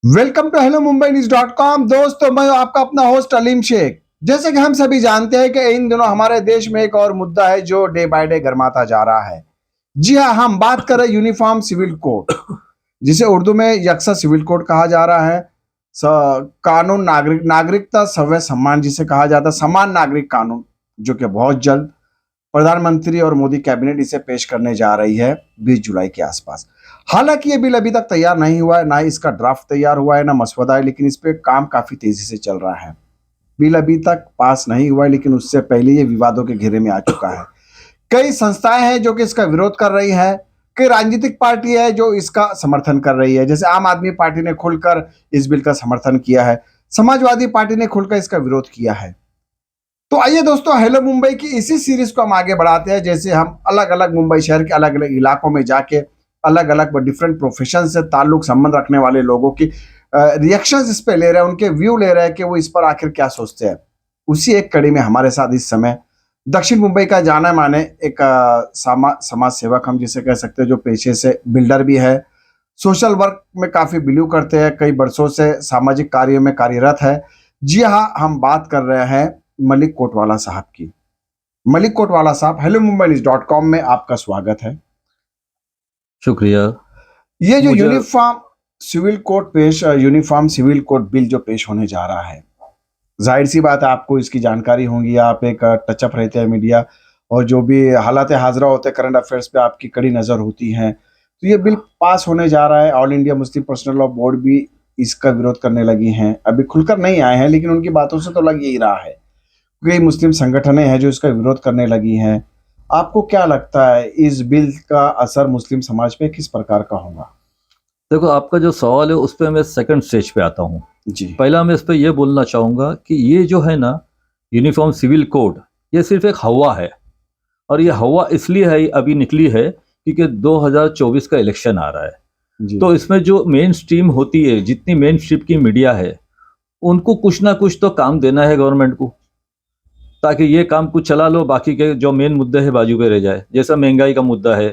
Welcome to Hello Mumbai News .com। दोस्तों, मैं आपका अपना होस्ट अलीम शेख। जैसे कि हम सभी जानते हैं कि इन दिनों हमारे देश में एक और मुद्दा है जो डे बाय डे गर्माता जा रहा है। जी हाँ, हम बात करें यूनिफॉर्म सिविल कोड, जिसे उर्दू में यकसा सिविल कोड कहा जा रहा है। कानून नागरिकता सवै सम्मान जिसे कहा जाता है, समान नागरिक कानून, जो कि बहुत जल्द प्रधानमंत्री और मोदी कैबिनेट इसे पेश करने जा रही है 20 जुलाई के आसपास। हालांकि ये बिल अभी तक तैयार नहीं हुआ है, ना ही इसका ड्राफ्ट तैयार हुआ है, ना मसौदा है, लेकिन इस पे काम काफी तेजी से चल रहा है। बिल अभी तक पास नहीं हुआ है, लेकिन उससे पहले ये विवादों के घेरे में आ चुका है। कई संस्थाएं हैं जो कि इसका विरोध कर रही है, कई राजनीतिक पार्टी है जो इसका समर्थन कर रही है। जैसे आम आदमी पार्टी ने खुलकर इस बिल का समर्थन किया है, समाजवादी पार्टी ने खुलकर इसका विरोध किया है। तो आइए दोस्तों, हेलो मुंबई की इसी सीरीज को हम आगे बढ़ाते हैं। जैसे हम अलग अलग मुंबई शहर के अलग अलग इलाकों में जाके अलग अलग डिफरेंट प्रोफेशन से ताल्लुक संबंध रखने वाले लोगों की रिएक्शंस इस पे ले रहे हैं, उनके व्यू ले रहे हैं कि वो इस पर आखिर क्या सोचते हैं। उसी एक कड़ी में हमारे साथ इस समय दक्षिण मुंबई का जाना माने एक समाज सेवक, हम जिसे कह सकते हैं, जो पेशे से बिल्डर भी है, सोशल वर्क में काफी बिलीव करते हैं, कई वर्षों से सामाजिक कार्यों में कार्यरत है। जी हाँ, हम बात कर रहे हैं मलिक कोटवाला साहब की। मलिक कोटवाला साहब, हेलो मुंबई न्यूज .com में आपका स्वागत है। शुक्रिया। ये जो यूनिफॉर्म सिविल कोड बिल जो पेश होने जा रहा है, जाहिर सी बात है आपको इसकी जानकारी होगी। आप एक टचअप रहते हैं मीडिया, और जो भी हालात हाजरा होते हैं करंट अफेयर्स पे आपकी कड़ी नज़र होती है। तो ये बिल पास होने जा रहा है। All India Muslim personal law board भी इसका विरोध करने लगी हैं। अभी खुलकर नहीं आए हैं, लेकिन उनकी बातों से तो लग ही रहा है। कई मुस्लिम संगठनें हैं जो इसका विरोध करने लगी हैं। आपको क्या लगता है इस बिल का असर मुस्लिम समाज पे किस प्रकार का होगा? देखो, आपका जो सवाल है उस पर मैं सेकंड स्टेज पे आता हूँ। जी। पहला मैं इस पर यह बोलना चाहूँगा कि ये जो है ना, यूनिफॉर्म सिविल कोड, ये सिर्फ एक हवा है। और ये हवा इसलिए है, अभी निकली है क्योंकि 2024 का इलेक्शन आ रहा है। जी। तो इसमें जो मेन स्ट्रीम होती है, जितनी मेन स्ट्रीम की मीडिया है, उनको कुछ ना कुछ तो काम देना है गवर्नमेंट को, ताकि ये काम कुछ चला लो, बाकी के जो मेन मुद्दे हैं बाजू पे रह जाए। जैसा महंगाई का मुद्दा है,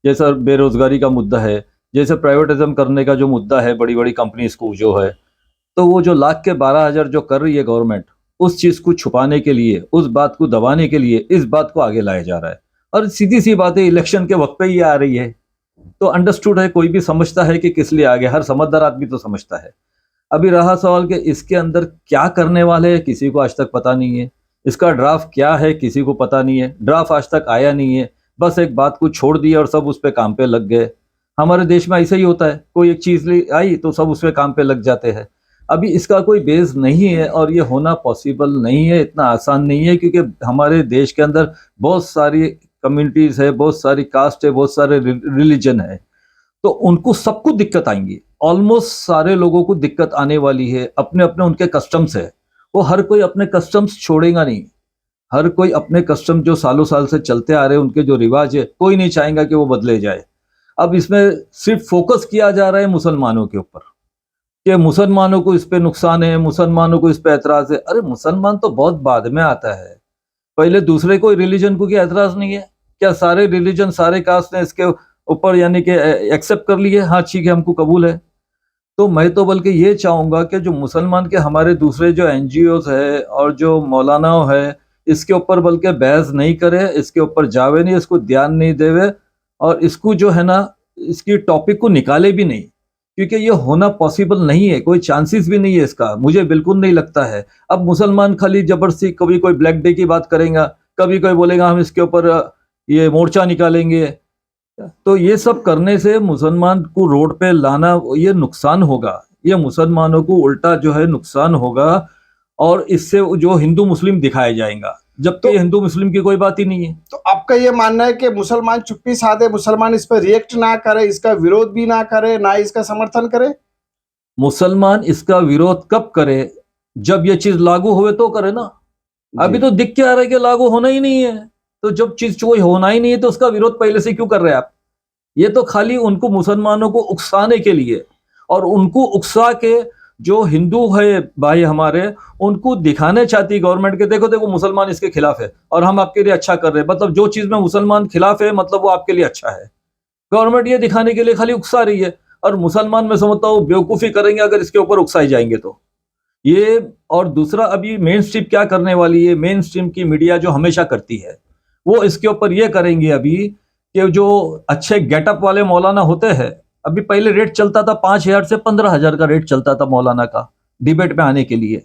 जैसा बेरोजगारी का मुद्दा है, जैसे प्राइवेटिज्म करने का जो मुद्दा है बड़ी बड़ी कंपनीज को जो है, तो वो जो लाख के 12,000 जो कर रही है गवर्नमेंट, उस चीज़ को छुपाने के लिए, उस बात को दबाने के लिए इस बात को आगे लाया जा रहा है। और सीधी सी बात है, इलेक्शन के वक्त पे ही आ रही है, तो अंडरस्टूड है, कोई भी समझता है कि किस लिए आगे, हर समझदार आदमी तो समझता है। अभी रहा सवाल कि इसके अंदर क्या करने वाले हैं, किसी को आज तक पता नहीं है। इसका ड्राफ्ट क्या है, किसी को पता नहीं है। ड्राफ्ट आज तक आया नहीं है, बस एक बात को छोड़ दिया और सब उस पे काम पे लग गए। हमारे देश में ऐसा ही होता है, कोई एक चीज़ आई तो सब उस पे काम पे लग जाते हैं। अभी इसका कोई बेस नहीं है और ये होना पॉसिबल नहीं है, इतना आसान नहीं है, क्योंकि हमारे देश के अंदर बहुत सारी कम्युनिटीज़ है, बहुत सारी कास्ट है, बहुत सारे रिलीजन है, तो उनको सबको दिक्कत आएंगी। ऑलमोस्ट सारे लोगों को दिक्कत आने वाली है। अपने अपने उनके कस्टम्स है, वो हर कोई अपने कस्टम्स छोड़ेगा नहीं। हर कोई अपने कस्टम जो सालों साल से चलते आ रहे हैं, उनके जो रिवाज है, कोई नहीं चाहेगा कि वो बदले जाए। अब इसमें सिर्फ फोकस किया जा रहा है मुसलमानों के ऊपर, कि मुसलमानों को इस पे नुकसान है, मुसलमानों को इस पे एतराज है। अरे मुसलमान तो बहुत बाद में आता है, पहले दूसरे कोई रिलीजन को क्या एतराज नहीं है? क्या सारे रिलीजन, सारे कास्ट ने इसके ऊपर यानी कि एक्सेप्ट कर लिए, हाँ ठीक है, हमको कबूल है? तो मैं तो बल्कि ये चाहूँगा कि जो मुसलमान के हमारे दूसरे जो एनजीओज़ है और जो मौलाना है, इसके ऊपर बल्कि बहस नहीं करे, इसके ऊपर जावे नहीं, इसको ध्यान नहीं देवे, और इसको जो है ना, इसकी टॉपिक को निकाले भी नहीं, क्योंकि ये होना पॉसिबल नहीं है, कोई चांसेस भी नहीं है इसका, मुझे बिल्कुल नहीं लगता है। अब मुसलमान खाली जबरदस्ती कभी कोई ब्लैक डे की बात करेगा, कभी कोई बोलेगा हम इसके ऊपर ये मोर्चा निकालेंगे, तो ये सब करने से मुसलमान को रोड पे लाना, ये नुकसान होगा, ये मुसलमानों को उल्टा जो है नुकसान होगा, और इससे जो हिंदू मुस्लिम दिखाया जाएगा, जबकि ये हिंदू मुस्लिम की कोई बात ही नहीं है। तो आपका ये मानना है कि मुसलमान चुप्पी साधे, मुसलमान इस पर रिएक्ट ना करे, इसका विरोध भी ना करे, ना इसका समर्थन करे? मुसलमान इसका विरोध कब करे? जब ये चीज लागू हुए तो करे ना। अभी तो दिख क्या रहा है कि लागू होना ही नहीं है, तो जब चीज कोई होना ही नहीं है तो उसका विरोध पहले से क्यों कर रहे हैं आप? ये तो खाली उनको, मुसलमानों को उकसाने के लिए, और उनको उकसा के जो हिंदू है भाई हमारे, उनको दिखाने चाहती गवर्नमेंट के, देखो देखो मुसलमान इसके खिलाफ है और हम आपके लिए अच्छा कर रहे हैं। मतलब जो चीज में मुसलमान खिलाफ है, मतलब वो आपके लिए अच्छा है। गवर्नमेंट ये दिखाने के लिए खाली उकसा रही है। और मुसलमान मैं समझता हूँ बेवकूफ़ी करेंगे अगर इसके ऊपर उकसाए जाएंगे तो ये। और दूसरा, अभी मेन स्ट्रीम क्या करने वाली है, मेन स्ट्रीम की मीडिया जो हमेशा करती है वो इसके ऊपर ये करेंगे अभी कि जो अच्छे गेटअप वाले मौलाना होते हैं, अभी पहले रेट चलता था 5,000 से 15,000 का रेट चलता था मौलाना का डिबेट में आने के लिए,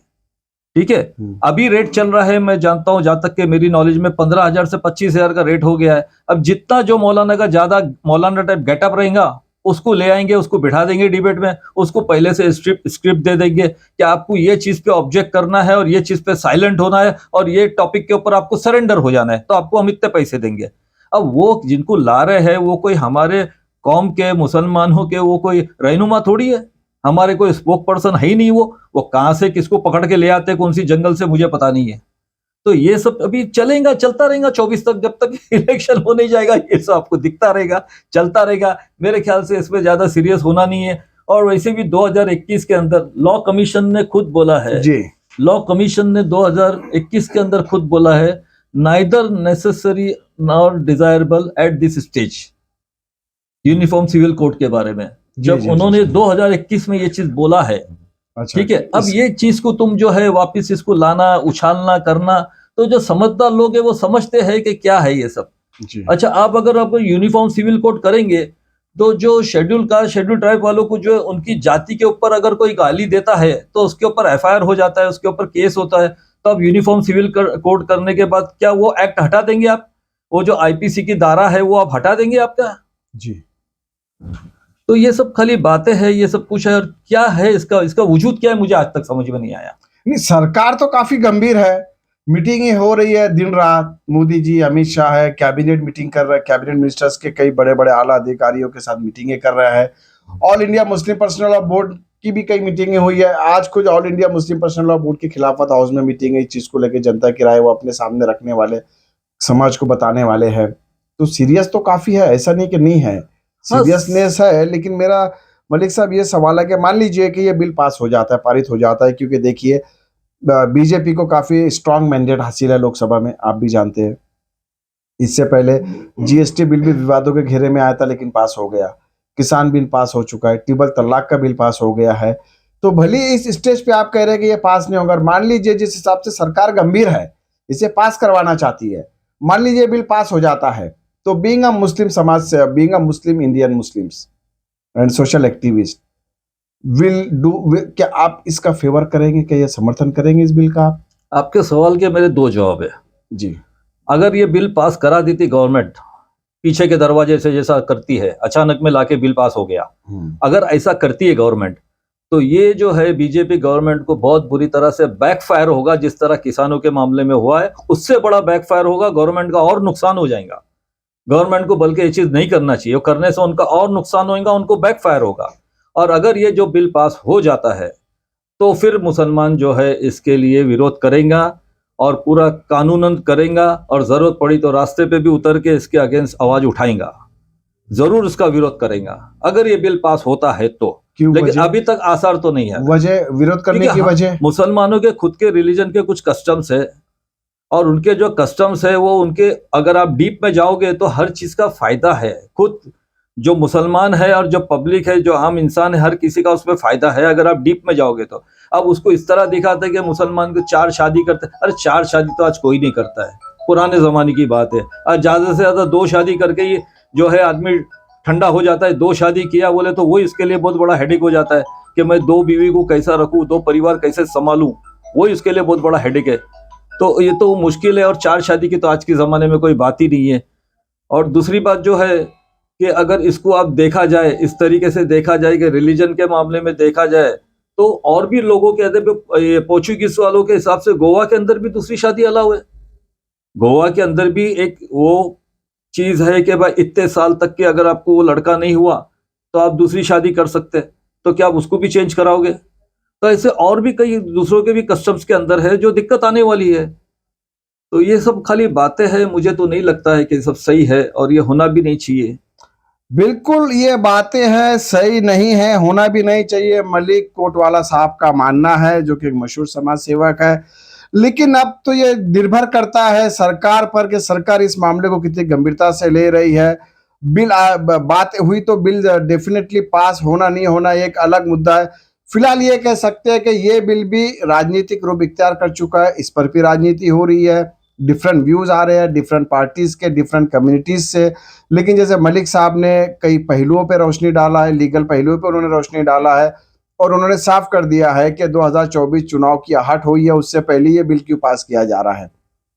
ठीक है। अभी रेट चल रहा है, मैं जानता हूं जहां तक कि मेरी नॉलेज में 15,000 से 25,000 का रेट हो गया है। अब जितना जो मौलाना का ज्यादा मौलाना टाइप गेटअप रहेगा उसको ले आएंगे, उसको बिठा देंगे डिबेट में, उसको पहले से स्क्रिप्ट दे देंगे कि आपको ये चीज पे ऑब्जेक्ट करना है और ये चीज पे साइलेंट होना है और ये टॉपिक के ऊपर आपको सरेंडर हो जाना है, तो आपको हम इतने पैसे देंगे। अब वो जिनको ला रहे हैं वो कोई हमारे कौम के मुसलमानों के वो कोई रहनुमा थोड़ी है, हमारे कोई स्पोक पर्सन है ही नहीं। वो कहां से किसको पकड़ के ले आते कौन सी जंगल से मुझे पता नहीं है। तो ये सब अभी चलेगा, चलता रहेगा 24 तक, जब तक इलेक्शन हो नहीं जाएगा ये सब आपको दिखता रहेगा, चलता रहेगा। मेरे ख्याल से इसमें ज्यादा सीरियस होना नहीं है। और वैसे भी 2021 के अंदर लॉ कमीशन ने खुद बोला है जी, लॉ कमीशन ने 2021 के अंदर खुद बोला है, neither necessary nor desirable at this stage, uniform civil code के बारे में जब जी, उन्होंने 2021 में ये चीज बोला है, अच्छा, ठीक है। अब ये चीज को तुम जो है वापस इसको लाना, उछालना करना, तो जो समझदार लोग है वो समझते हैं कि क्या है ये सब। जी, अच्छा, आप अगर आप यूनिफॉर्म सिविल कोड करेंगे तो जो शेड्यूल कास्ट शेड्यूल ट्राइब वालों को जो उनकी जाति के ऊपर अगर कोई गाली देता है तो उसके ऊपर एफआईआर हो जाता है, उसके ऊपर केस होता है। तो आप यूनिफॉर्म सिविल कोड करने के बाद क्या वो एक्ट हटा देंगे आप? वो जो आईपीसी की धारा है वो आप हटा देंगे आपका? जी। तो ये सब खाली बातें हैं, ये सब कुछ है। और क्या है इसका इसका वजूद क्या है मुझे आज तक समझ में नहीं आया। नहीं, सरकार तो काफी गंभीर है, मीटिंगें हो रही है दिन रात। मोदी जी, अमित शाह है, कैबिनेट मीटिंग कर रहा है, कैबिनेट मिनिस्टर्स के कई बड़े बड़े आला अधिकारियों के साथ मीटिंगें कर रहा है। All India Muslim personal law board की भी कई मीटिंगें हुई है। आज कुछ all India Muslim personal law board के खिलाफत हाउस में मीटिंग है, इस चीज को लेकर जनता की राय वो अपने सामने रखने वाले, समाज को बताने वाले हैं। तो सीरियस तो काफी है, ऐसा नहीं कि नहीं है, सीरियसनेस है। लेकिन मेरा मलिक साहब ये सवाल है कि मान लीजिए कि ये बिल पास हो जाता है, पारित हो जाता है, क्योंकि देखिए बीजेपी को काफी स्ट्रांग मैंडेट हासिल है लोकसभा में, आप भी जानते हैं। इससे पहले जीएसटी बिल भी विवादों के घेरे में आया था लेकिन पास हो गया, किसान बिल पास हो चुका है, ट्रिपल तलाक का बिल पास हो गया है। तो भले इस स्टेज पे आप कह रहे हैं कि ये पास नहीं होगा, मान लीजिए जिस हिसाब से सरकार गंभीर है, इसे पास करवाना चाहती है, मान लीजिए बिल पास हो जाता है, तो बीइंग अ मुस्लिम समाज से, being a Muslim Indian Muslims and social activist क्या आप इसका फेवर करेंगे, क्या ये समर्थन करेंगे इस बिल का आप? आपके सवाल के मेरे दो जवाब है जी। अगर ये बिल पास करा दी थी गवर्नमेंट पीछे के दरवाजे से, जैसा करती है, अचानक में लाके बिल पास हो गया, अगर ऐसा करती है गवर्नमेंट, तो ये जो है बीजेपी गवर्नमेंट को बहुत बुरी तरह से बैकफायर होगा। जिस तरह किसानों के मामले में हुआ है उससे बड़ा बैकफायर होगा, गवर्नमेंट का और नुकसान हो जाएगा। गवर्नमेंट को बल्कि ये चीज नहीं करना चाहिए, वो करने से उनका और नुकसान होगा, उनको बैकफायर होगा। और अगर ये जो बिल पास हो जाता है तो फिर मुसलमान जो है इसके लिए विरोध करेगा और पूरा कानूनन करेगा, और जरूरत पड़ी तो रास्ते पे भी उतर के इसके अगेंस्ट आवाज उठाएगा, जरूर इसका विरोध करेगा अगर ये बिल पास होता है तो। लेकिन अभी तक आसार तो नहीं है। वजह विरोध करने की वजह मुसलमानों के खुद के रिलीजन के कुछ कस्टम्स है, और उनके जो कस्टम्स है वो उनके, अगर आप डीप में जाओगे तो हर चीज का फायदा है। खुद जो मुसलमान है और जो पब्लिक है, जो आम इंसान है, हर किसी का उसमें फायदा है अगर आप डीप में जाओगे तो। अब उसको इस तरह दिखाते हैं कि मुसलमान को 4 शादी करते, अरे 4 शादी तो आज कोई नहीं करता है, पुराने जमाने की बात है। आज ज्यादा से ज्यादा 2 शादी करके ही जो है आदमी ठंडा हो जाता है। 2 शादी किया बोले तो वही उसके लिए बहुत बड़ा हेडेक हो जाता है कि मैं 2 बीवी को कैसा रखूं, 2 परिवार कैसे संभालूं, वही उसके लिए बहुत बड़ा हेडेक है। तो ये तो मुश्किल है, और 4 शादी की तो आज के ज़माने में कोई बात ही नहीं है। और दूसरी बात जो है कि अगर इसको आप देखा जाए, इस तरीके से देखा जाए कि रिलीजन के मामले में देखा जाए, तो और भी लोगों के अदब, पोर्चुगीज वालों के हिसाब से गोवा के अंदर भी दूसरी शादी अलाउ है। गोवा के अंदर भी एक वो चीज़ है कि भाई इतने साल तक के अगर आपको वो लड़का नहीं हुआ तो आप दूसरी शादी कर सकते हैं, तो क्या आप उसको भी चेंज कराओगे? तो ऐसे और भी कई दूसरों के भी कस्टम्स के अंदर है जो दिक्कत आने वाली है। तो ये सब खाली बातें हैं, मुझे तो नहीं लगता है कि ये सब सही है, और ये होना भी नहीं चाहिए। बिल्कुल ये बातें हैं, सही नहीं है, होना भी नहीं चाहिए, मलिक कोटवाला साहब का मानना है, जो कि एक मशहूर समाज सेवक है। लेकिन अब तो ये निर्भर करता है सरकार पर कि सरकार इस मामले को कितनी गंभीरता से ले रही है। बिल बात हुई तो बिल डेफिनेटली पास होना नहीं होना एक अलग मुद्दा है। फिलहाल ये कह सकते हैं कि ये बिल भी राजनीतिक रूप इख्तियार कर चुका है, इस पर भी राजनीति हो रही है, डिफरेंट व्यूज आ रहे हैं डिफरेंट पार्टीज के, डिफरेंट कम्युनिटीज से। लेकिन जैसे मलिक साहब ने कई पहलुओं पर रोशनी डाला है, लीगल पहलुओं पर उन्होंने रोशनी डाला है, और उन्होंने साफ कर दिया है कि 2024 चुनाव की आहट हुई है, उससे पहले ये बिल क्यों पास किया जा रहा है।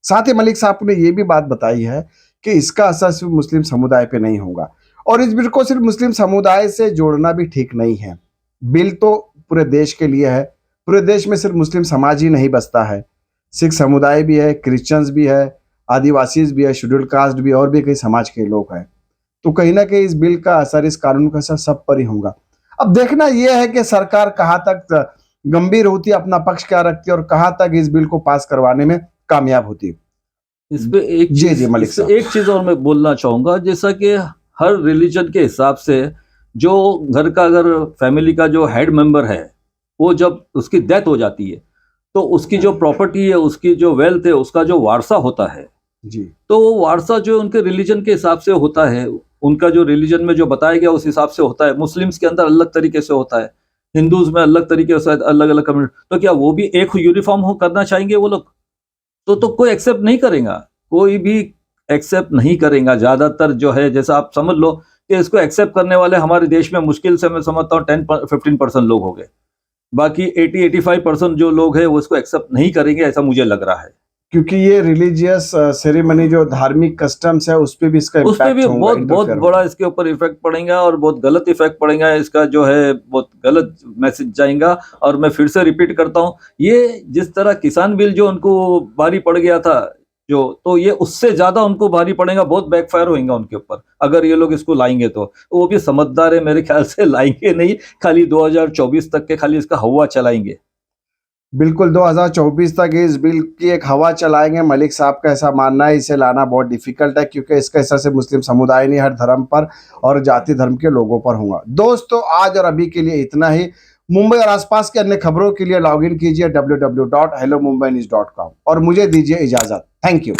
साथ ही मलिक साहब ने ये भी बात बताई है कि इसका असर सिर्फ मुस्लिम समुदाय पे नहीं होगा, और इस बिल को सिर्फ मुस्लिम समुदाय से जोड़ना भी ठीक नहीं है। बिल तो पूरे देश के लिए है, पूरे देश में सिर्फ मुस्लिम समाज ही नहीं बसता है, सिख समुदाय भी है, क्रिश्चियंस भी है, आदिवासीज भी है, शेड्यूल्ड कास्ट भी, और भी कई समाज के लोग हैं। तो कहीं ना कहीं इस बिल का असर, इस कानून का असर सब पर ही होगा। अब देखना यह है कि सरकार कहाँ तक गंभीर होती है, अपना पक्ष क्या रखती है, और कहाँ तक इस बिल को पास करवाने में कामयाब होती है। इस पे एक चीज और मैं बोलना चाहूंगा, जैसा कि हर रिलीजन के हिसाब से जो घर का, अगर फैमिली का जो हेड मेंबर है, वो जब उसकी डेथ हो जाती है तो उसकी जो प्रॉपर्टी है, उसकी जो वेल्थ है, उसका जो वारसा होता है जी, तो वो वारसा जो उनके रिलीजन के हिसाब से होता है, उनका जो रिलीजन में जो बताया गया उस हिसाब से होता है। मुस्लिम्स के अंदर अलग तरीके से होता है, हिंदूज में अलग तरीके से, अलग अलग कम्युनिटी। तो क्या वो भी एक यूनिफॉर्म हो करना चाहेंगे वो लोग? तो कोई एक्सेप्ट नहीं करेगा, कोई भी एक्सेप्ट नहीं करेगा। ज्यादातर जो है, जैसा आप समझ लो कि इसको एक्सेप्ट करने वाले हमारे देश में मुश्किल से मैं समझता हूँ 10-15% लोग हो गए, बाकी 80-85% जो लोग हैं वो इसको एक्सेप्ट नहीं करेंगे, ऐसा मुझे लग रहा है। क्योंकि ये रिलीजियस सेरेमनी, जो धार्मिक कस्टम्स है, उस पे भी इसका उस पे भी बहुत बड़ा इसके ऊपर इफेक्ट पड़ेगा, और बहुत गलत इफेक्ट पड़ेगा। इसका जो है बहुत गलत मैसेज जाएगा। और मैं फिर से रिपीट करता हूँ, ये जिस तरह किसान बिल जो उनको भारी पड़ गया था जो, तो ये उससे ज्यादा उनको भारी पड़ेगा, बहुत बैकफायर होगा उनके ऊपर अगर ये लोग इसको लाएंगे। तो वो भी समझदार है मेरे ख्याल से, लाएंगे नहीं, खाली 2024 तक के खाली इसका हवा चलाएंगे। बिल्कुल 2024 तक इस बिल की एक हवा चलाएंगे, मलिक साहब का ऐसा मानना है। इसे लाना बहुत डिफिकल्ट है, क्योंकि इसका असर सिर्फ मुस्लिम समुदाय नहीं, हर धर्म पर और जाति धर्म के लोगों पर होगा। दोस्तों, आज और अभी के लिए इतना ही। मुंबई और आसपास के अन्य खबरों के लिए लॉग इन कीजिए www.hellomumbainews.com और मुझे दीजिए इजाजत। Thank you.